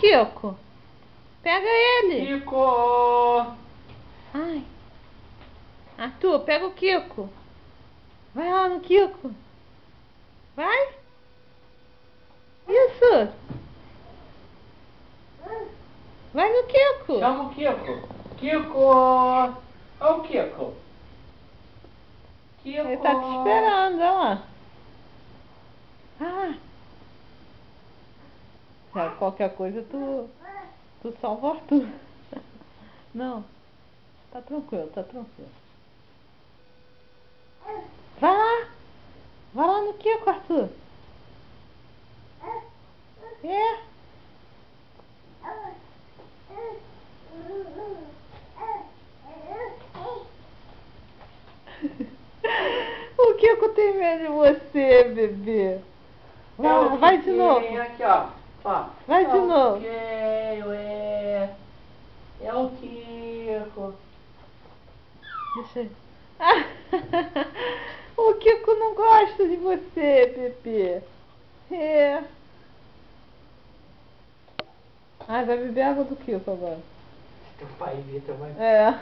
Kiko. Pega ele. Kiko! Ai. Arthur, pega o Kiko. Vai lá no Kiko. Vai. Isso. Vai no Kiko. Chama o Kiko. Kiko! Olha o Kiko. Kiko! Ele tá te esperando, olha lá. Ah. Se qualquer coisa tu salva o Arthur. Não. Tá tranquilo, tá tranquilo. Vai lá. Vai lá no Kiko, Arthur. É. O Kiko tem medo de você, bebê. Vai de novo. Aqui, ó. Vai de novo. Ué. É o Kiko. Deixa eu... O Kiko não gosta de você, bebê. É. Ai, vai beber água do Kiko agora. Teu pai, Vitor, vai. É.